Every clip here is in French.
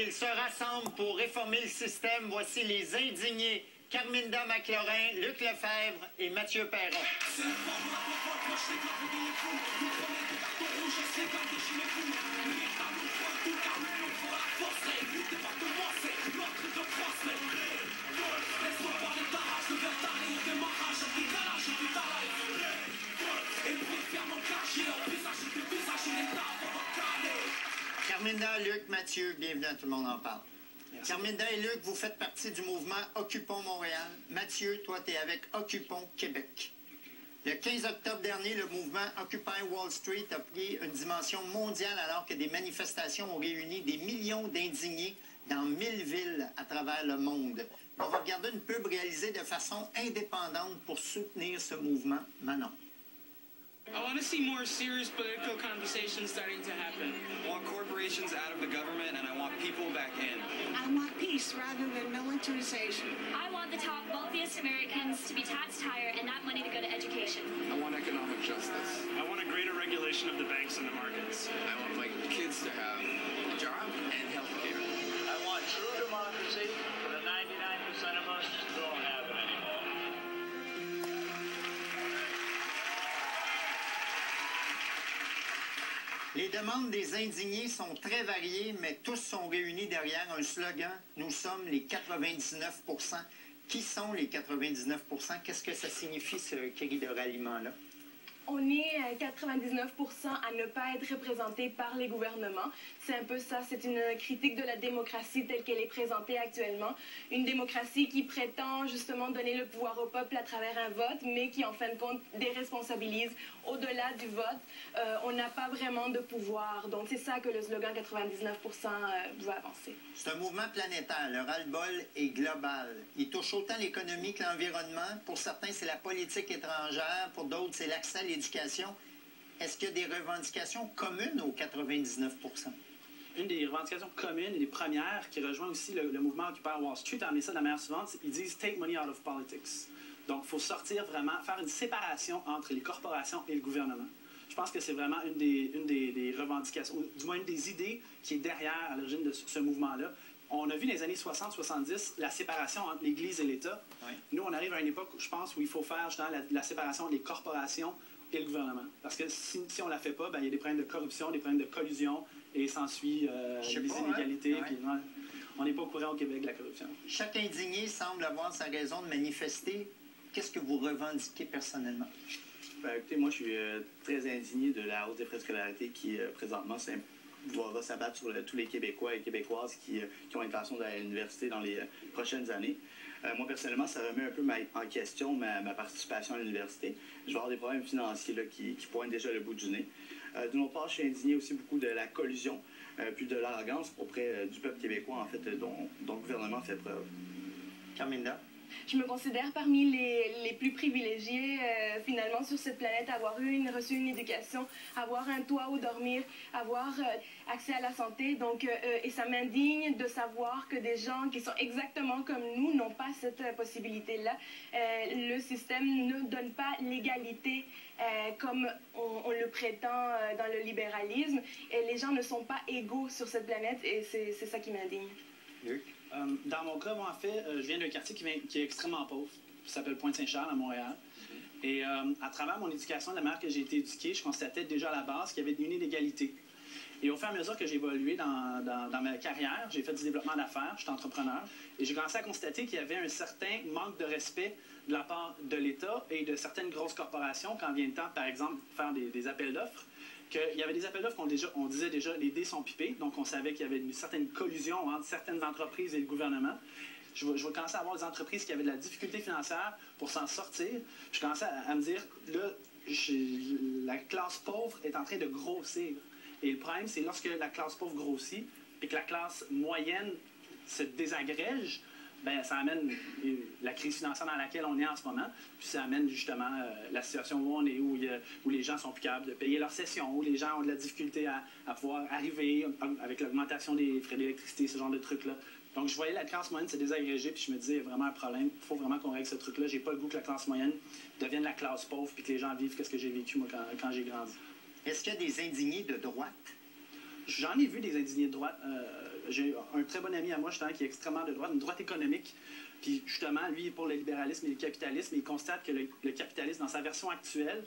ils se rassemblent pour réformer le système. Voici les indignés. Carminda McLaurin, Luc Lefebvre et Mathieu Perron. Carminda, Luc, Mathieu, bienvenue à Tout le monde en parle. Merci. Carminda et Luc, vous faites partie du mouvement Occupons Montréal. Mathieu, toi, tu es avec Occupons Québec. Le 15 octobre dernier, le mouvement Occupy Wall Street a pris une dimension mondiale alors que des manifestations ont réuni des millions d'indignés dans 1000 villes à travers le monde. On va regarder une pub réalisée de façon indépendante pour soutenir ce mouvement. Manon. I want to see more serious political conversations starting to happen. I want corporations out of the government and I want people back in. I want peace rather than militarization. I want the top wealthiest Americans to be taxed higher and that money to go to education. I want economic justice. I want a greater regulation of the banks and the markets. I want my kids to have a job and health care. I want true democracy for the 99% of us who don't have it anymore. Les demandes des indignés sont très variées, mais tous sont réunis derrière un slogan « Nous sommes les 99 ». Qui sont les 99 %? Qu'est-ce que ça signifie, ce cri de ralliement-là? On est 99% à ne pas être représenté par les gouvernements. C'est un peu ça, c'est une critique de la démocratie telle qu'elle est présentée actuellement. Une démocratie qui prétend justement donner le pouvoir au peuple à travers un vote, mais qui en fin de compte déresponsabilise. Au-delà du vote, on n'a pas vraiment de pouvoir. Donc c'est ça que le slogan 99% doit avancer. C'est un mouvement planétaire. Le ras-le-bol est global. Il touche autant l'économie que l'environnement. Pour certains, c'est la politique étrangère. Pour d'autres, c'est l'accès à l'éducation. Est-ce qu'il y a des revendications communes aux 99 %? Une des revendications communes et des premières qui rejoint aussi le mouvement Occupy Wall Street a amené ça de la manière suivante, ils disent « take money out of politics ». Donc, il faut sortir vraiment, faire une séparation entre les corporations et le gouvernement. Je pense que c'est vraiment une des revendications, ou du moins une des idées qui est derrière, à l'origine de ce mouvement-là. On a vu dans les années 60-70 la séparation entre l'Église et l'État. Oui. Nous, on arrive à une époque, je pense, où il faut faire justement la séparation des corporations et le gouvernement. Parce que si on ne la fait pas, ben, il y a des problèmes de corruption, des problèmes de collusion, et s'ensuit des inégalités. Hein? Puis, ouais, on n'est pas au courant au Québec de la corruption. Chaque indigné semble avoir sa raison de manifester. Qu'est-ce que vous revendiquez personnellement? Ben, écoutez, moi, je suis très indigné de la hausse des frais de scolarité qui, présentement, va s'abattre sur tous les Québécois et Québécoises qui ont l'intention d'aller à l'université dans les prochaines années. Moi, personnellement, ça remet un peu en question ma participation à l'université. Je vais avoir des problèmes financiers là, qui pointent déjà le bout du nez. De notre part, je suis indigné aussi beaucoup de la collusion, puis de l'arrogance auprès du peuple québécois, en fait, dont le gouvernement fait preuve. Carminda? Je me considère parmi les plus privilégiés finalement sur cette planète, avoir reçu une éducation, avoir un toit où dormir, avoir accès à la santé. Donc, et ça m'indigne de savoir que des gens qui sont exactement comme nous n'ont pas cette possibilité-là. Le système ne donne pas l'égalité comme on le prétend dans le libéralisme. Et les gens ne sont pas égaux sur cette planète et c'est ça qui m'indigne. Luc? Dans mon cas, moi, en fait, je viens d'un quartier qui est extrêmement pauvre, qui s'appelle Pointe-Saint-Charles, à Montréal. Et à travers mon éducation, de la manière que j'ai été éduqué, je constatais déjà à la base qu'il y avait une inégalité. Et au fur et à mesure que j'ai évolué dans ma carrière, j'ai fait du développement d'affaires, je suis entrepreneur, et j'ai commencé à constater qu'il y avait un certain manque de respect de la part de l'État et de certaines grosses corporations quand vient le temps, par exemple, de faire des appels d'offres. Il y avait des appels d'offres on disait déjà les dés sont pipés, donc on savait qu'il y avait une certaine collusion entre certaines entreprises et le gouvernement. Je vais commencer à avoir des entreprises qui avaient de la difficulté financière pour s'en sortir. Je commençais à me dire, là, la classe pauvre est en train de grossir. Et le problème, c'est lorsque la classe pauvre grossit et que la classe moyenne se désagrège, ben, ça amène la crise financière dans laquelle on est en ce moment, puis ça amène justement la situation où on est, où les gens sont plus capables de payer leurs sessions, où les gens ont de la difficulté à pouvoir arriver avec l'augmentation des frais d'électricité, ce genre de trucs-là. Donc je voyais la classe moyenne se désagréger, puis je me disais, il y a vraiment un problème, il faut vraiment qu'on règle ce truc-là. J'ai pas le goût que la classe moyenne devienne la classe pauvre, puis que les gens vivent ce que j'ai vécu moi quand j'ai grandi. Est-ce qu'il y a des indignés de droite? j'en ai vu des indignés de droite. J'ai un très bon ami à moi, justement, qui est extrêmement de droite, une droite économique. Puis, justement, lui, il est pour le libéralisme et le capitalisme. Et il constate que le capitalisme, dans sa version actuelle,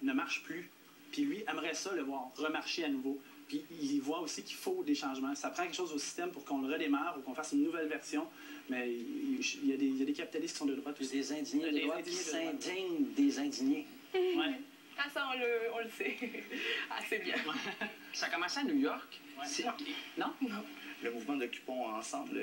ne marche plus. Puis, lui, aimerait ça le voir remarcher à nouveau. Puis, il voit aussi qu'il faut des changements. Ça prend quelque chose au système pour qu'on le redémarre ou qu'on fasse une nouvelle version. Mais il y a des capitalistes qui sont de droite aussi. Des indignés de droite qui s'indignent des indignés. Ouais. Ah, ça, on le sait. Ah, c'est bien. Ça a commencé à New York. Ouais. Non? Non. Le mouvement d'Occupons Ensemble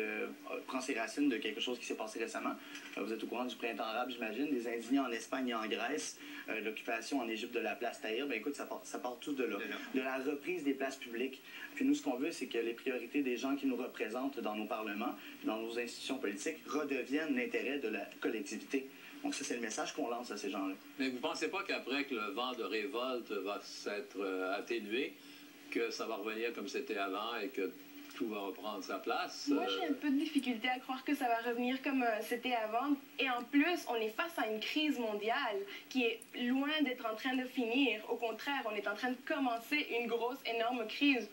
prend ses racines de quelque chose qui s'est passé récemment. Vous êtes au courant du printemps arabe, j'imagine, des indignés en Espagne et en Grèce, l'occupation en Égypte de la place Tahrir. Ben écoute, ça part tout de là. De la reprise des places publiques. Puis nous, ce qu'on veut, c'est que les priorités des gens qui nous représentent dans nos parlements, dans nos institutions politiques, redeviennent l'intérêt de la collectivité. Donc ça, c'est le message qu'on lance à ces gens-là. Mais vous ne pensez pas qu'après que le vent de révolte va s'être atténué, que ça va revenir comme c'était avant et que tout va reprendre sa place? Moi, j'ai un peu de difficulté à croire que ça va revenir comme c'était avant. Et en plus, on est face à une crise mondiale qui est loin d'être en train de finir. Au contraire, on est en train de commencer une grosse, énorme crise.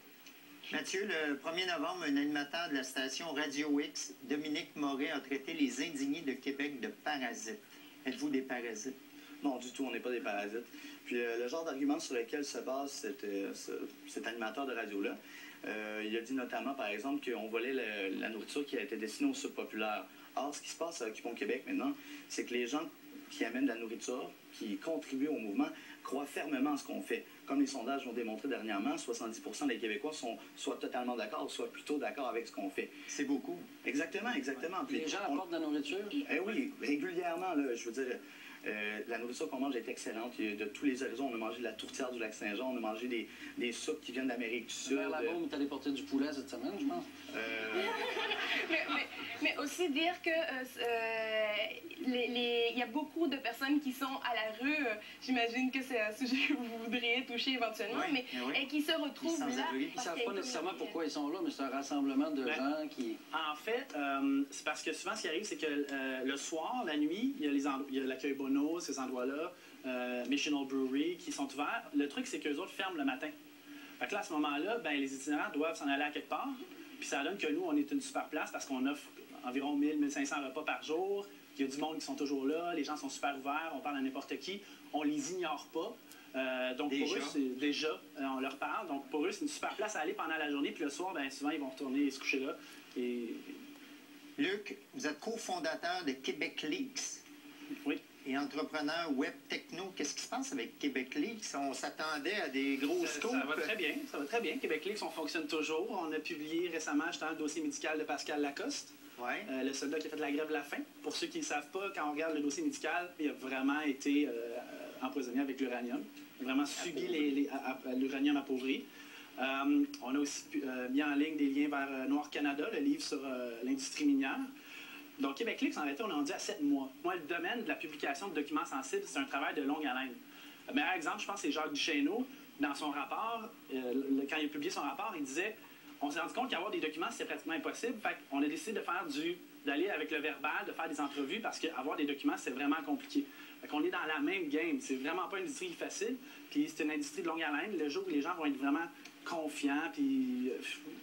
Mathieu, le 1er novembre, un animateur de la station Radio X, Dominique Moret, a traité les indignés de Québec de parasites. Êtes-vous des parasites? Non, du tout, on n'est pas des parasites. Puis le genre d'argument sur lequel se base cet animateur de radio-là, il a dit notamment, par exemple, qu'on volait la nourriture qui a été destinée aux subpopulaires. Or, ce qui se passe à Occupons Québec maintenant, c'est que les gens qui amènent de la nourriture, qui contribuent au mouvement, croient fermement à ce qu'on fait. Comme les sondages l'ont démontré dernièrement, 70% des Québécois sont soit totalement d'accord, soit plutôt d'accord avec ce qu'on fait. C'est beaucoup. Exactement, exactement. Ouais. Les gens apportent de la nourriture? Eh oui, régulièrement, là, je veux dire... la nourriture qu'on mange est excellente. De tous les horizons, on a mangé de la tourtière du lac Saint-Jean, on a mangé des soupes qui viennent d'Amérique du Sud. Vers la Beaume, tu allé porter du poulet cette semaine, je pense. Mais aussi dire que il y a beaucoup de personnes qui sont à la rue. J'imagine que c'est un sujet que vous voudriez toucher éventuellement, oui, et qui se retrouvent là. Ils ne savent pas nécessairement pourquoi ils sont là, mais c'est un rassemblement de gens qui... En fait, c'est parce que souvent, ce qui arrive, c'est que le soir, la nuit, il y a l'accueil Bono, ces endroits-là, Missional Brewery, qui sont ouverts. Le truc, c'est qu'eux autres ferment le matin. Fait que là, à ce moment-là, ben, les itinérants doivent s'en aller à quelque part. Puis ça donne que nous, on est une super place parce qu'on offre environ 1000-1500 repas par jour. Il y a du monde qui sont toujours là. Les gens sont super ouverts. On parle à n'importe qui. On les ignore pas. Donc déjà. Pour eux, c'est déjà, on leur parle. Donc pour eux, c'est une super place à aller pendant la journée. Puis le soir, ben, souvent, ils vont retourner et se coucher là. Et... Luc, vous êtes cofondateur de Québec Leaks. Oui. Et entrepreneur web techno. Qu'est-ce qui se passe avec Québec Leaks? On s'attendait à des gros scoops. Ça va très bien. Ça va très bien. Québec Leaks, on fonctionne toujours. On a publié récemment, justement, le dossier médical de Pascal Lacoste. Ouais. Le soldat qui a fait de la grève de la faim. Pour ceux qui ne savent pas, quand on regarde le dossier médical, il a vraiment été empoisonné avec l'uranium. Il a vraiment subi l'uranium appauvri. On a aussi mis en ligne des liens vers Noir Canada, le livre sur l'industrie minière. Donc, Québec Leaks, en réalité, on est rendu à 7 mois. Moi, le domaine de la publication de documents sensibles, c'est un travail de longue haleine. Le meilleur exemple, je pense, c'est Jacques Duchesneau. Dans son rapport, quand il a publié son rapport, il disait on s'est rendu compte qu'avoir des documents, c'est pratiquement impossible. Fait qu'on a décidé d'aller avec le verbal, de faire des entrevues, parce qu'avoir des documents, c'est vraiment compliqué. Fait qu'on est dans la même game. C'est vraiment pas une industrie facile. Puis c'est une industrie de longue haleine. Le jour où les gens vont être vraiment confiants, puis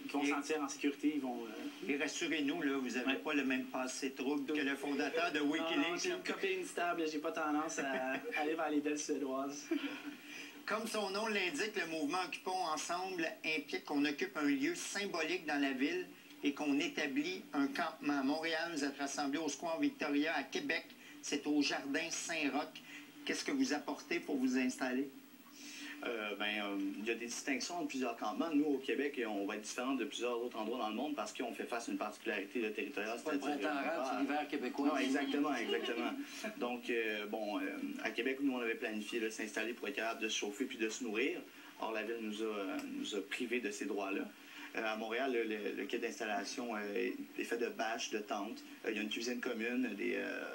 ils vont se sentir en sécurité, ils vont... Et rassurez-nous, là, vous n'avez pas le même passé trouble que le fondateur de Wikileaks. Non, j'ai une copine stable, j'ai pas tendance à aller vers les belles suédoises. Comme son nom l'indique, le mouvement Occupons Ensemble implique qu'on occupe un lieu symbolique dans la ville et qu'on établit un campement. À Montréal, vous êtes rassemblés au Square Victoria. À Québec, c'est au Jardin Saint-Roch. Qu'est-ce que vous apportez pour vous installer? Il y a des distinctions entre plusieurs campements. Nous, au Québec, on va être différents de plusieurs autres endroits dans le monde parce qu'on fait face à une particularité territoriale. C'est pas le printemps arabe, c'est l'hiver québécois. Non, exactement, exactement. Donc, à Québec, nous, on avait planifié de s'installer pour être capable de se chauffer puis de se nourrir. Or, la ville nous a privés de ces droits-là. À Montréal, le kit d'installation est fait de bâches, de tentes. Il y a une cuisine commune,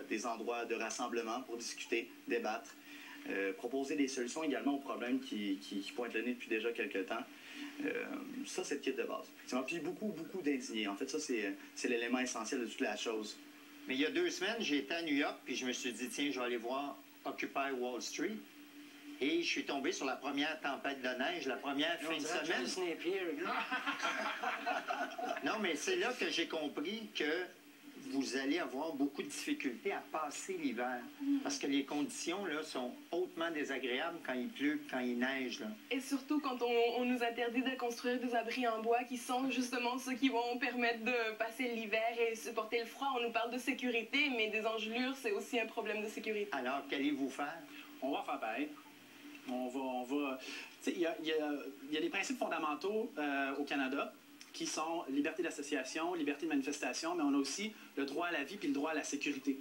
des endroits de rassemblement pour discuter, débattre. Proposer des solutions également aux problèmes qui pointent le nez depuis déjà quelques temps. Ça, c'est le kit de base. Puis beaucoup d'indignés. En fait, ça, c'est l'élément essentiel de toute la chose. Mais il y a 2 semaines, j'étais à New York, puis je me suis dit, tiens, je vais aller voir Occupy Wall Street. Et je suis tombé sur la première tempête de neige, la première fin de semaine. Non, mais c'est là que j'ai compris que vous allez avoir beaucoup de difficultés à passer l'hiver. Parce que les conditions là, sont hautement désagréables quand il pleut, quand il neige. Là. Et surtout quand on nous interdit de construire des abris en bois qui sont justement ceux qui vont permettre de passer l'hiver et supporter le froid. On nous parle de sécurité, mais des engelures, c'est aussi un problème de sécurité. Alors, qu'allez-vous faire? On va faire pareil. On va... Tu sais, il y a des principes fondamentaux au Canada qui sont liberté d'association, liberté de manifestation, mais on a aussi le droit à la vie puis le droit à la sécurité.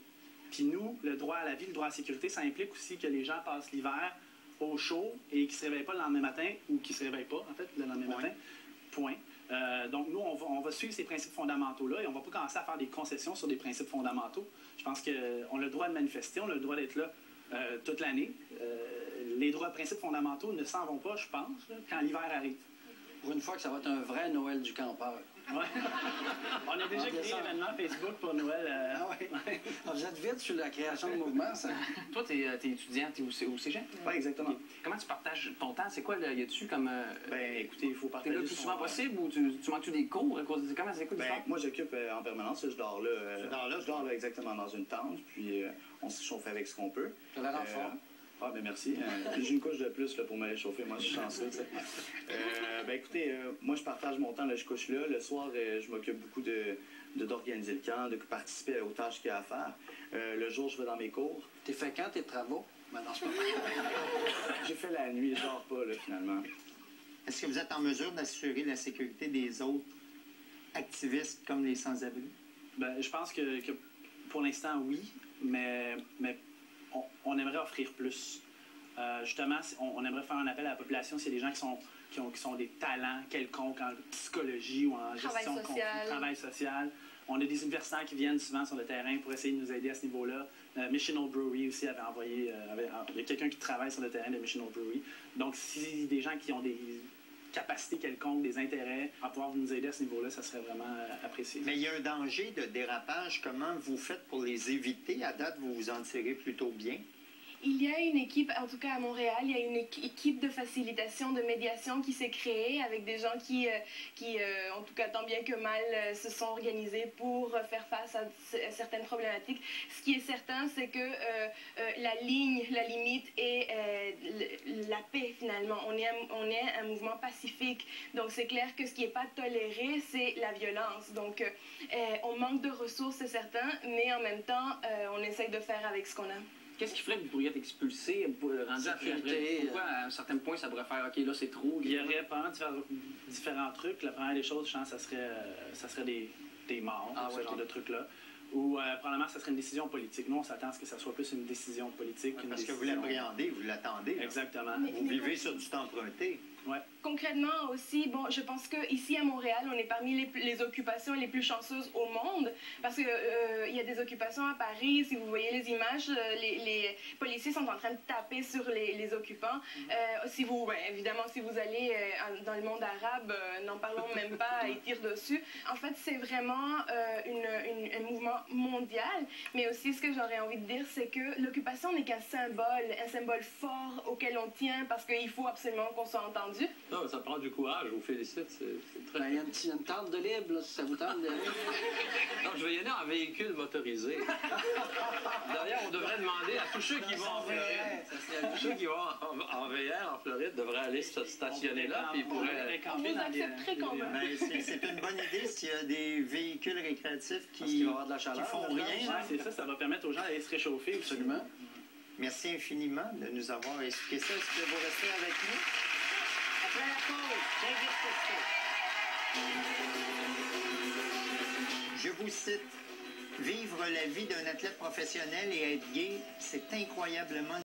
Puis nous, le droit à la vie, le droit à la sécurité, ça implique aussi que les gens passent l'hiver au chaud et qu'ils ne se réveillent pas le lendemain matin, ou qu'ils ne se réveillent pas, en fait, le lendemain matin. Point. Donc nous, on va suivre ces principes fondamentaux-là et on ne va pas commencer à faire des concessions sur des principes fondamentaux. Je pense qu'on a le droit de manifester, on a le droit d'être là toute l'année. Les principes fondamentaux ne s'en vont pas, je pense, là, quand l'hiver arrive. Pour une fois que ça va être un vrai Noël du campeur. Ouais. On a déjà créé l'événement Facebook pour Noël. Vous êtes vite sur la création de mouvement, ça. Toi, tu es étudiant, tu es au cégep? Oui, exactement. Okay. Comment tu partages ton temps? C'est quoi, y a-tu comme... Ben, écoutez, il faut partager... T'es là le plus souvent possible ou tu manques-tu des cours? Comment c'est quoi l'histoire? Moi, j'occupe en permanence. Je dors là. Je dors là exactement dans une tente, puis on se chauffe avec ce qu'on peut. Tu as l'air en forme. Ah, ben merci. J'ai une couche de plus là, pour me réchauffer. Moi, je suis chanceux. Ben écoutez, moi, je partage mon temps. Là, je couche là. Le soir, je m'occupe beaucoup d'organiser le camp, de participer aux tâches qu'il y a à faire. Le jour, je vais dans mes cours. T'es fait quand tes travaux? Ben non, c'est pas J'ai fait la nuit. Je dors pas, là, finalement. Est-ce que vous êtes en mesure d'assurer la sécurité des autres activistes comme les sans-abri? Ben, je pense que pour l'instant, oui, mais on aimerait offrir plus. Justement, on aimerait faire un appel à la population s'il y a des gens qui sont des talents quelconques en psychologie ou en gestion de conflits, travail social. On a des universitaires qui viennent souvent sur le terrain pour essayer de nous aider à ce niveau-là. Missional Brewery aussi avait envoyé... il y a quelqu'un qui travaille sur le terrain de Missional Brewery. Donc, si des gens qui ont des capacités quelconques, des intérêts, à pouvoir nous aider à ce niveau-là, ça serait vraiment apprécié. Mais il y a un danger de dérapage. Comment vous faites pour les éviter? À date, vous vous en tirez plutôt bien. Il y a une équipe, en tout cas à Montréal, il y a une équipe de facilitation, de médiation qui s'est créée avec des gens qui, en tout cas tant bien que mal, se sont organisés pour faire face à certaines problématiques. Ce qui est certain, c'est que la limite est la paix finalement. On est un mouvement pacifique. Donc c'est clair que ce qui n'est pas toléré, c'est la violence. Donc on manque de ressources, c'est certain, mais en même temps, on essaye de faire avec ce qu'on a. Qu'est-ce qui ferait que vous pourriez être expulsé, rendu après? Pourquoi, à un certain point, ça pourrait faire « OK, là, c'est trop ». Il y aurait différents trucs. La première des choses, je pense, ça serait des morts, ce genre de trucs-là. Ou probablement, ça serait une décision politique. Nous, on s'attend à ce que ça soit plus une décision politique. Parce que vous l'appréhendez, vous l'attendez. Exactement. Vous vivez sur du temps emprunté. Ouais. Concrètement aussi, bon, je pense qu'ici à Montréal, on est parmi les occupations les plus chanceuses au monde parce qu'il y a des occupations à Paris. Si vous voyez les images, les policiers sont en train de taper sur les occupants. Évidemment, si vous allez dans le monde arabe, n'en parlons même pas, ils tirent dessus. En fait, c'est vraiment un mouvement mondial, mais aussi ce que j'aurais envie de dire, c'est que l'occupation n'est qu'un symbole fort auquel on tient parce qu'il faut absolument qu'on soit entendu. Non, ça prend du courage, je vous félicite. C'est très... Il y a une tente de libre, là, si ça vous tente de... Non, je vais y aller en véhicule motorisé. D'ailleurs, on devrait demander à tous ceux qui vont en Floride. Tous ceux qui vont en VR en Floride devraient aller se stationner là, puis ils pourraient... On vous accepterait quand même. C'est une bonne idée s'il y a des véhicules récréatifs qui font rien. Ça va permettre aux gens d'aller se réchauffer. Absolument. Merci infiniment de nous avoir expliqué ça. Est-ce que vous restez avec nous? Après la pause, je vous cite, « Vivre la vie d'un athlète professionnel et être gay, c'est incroyablement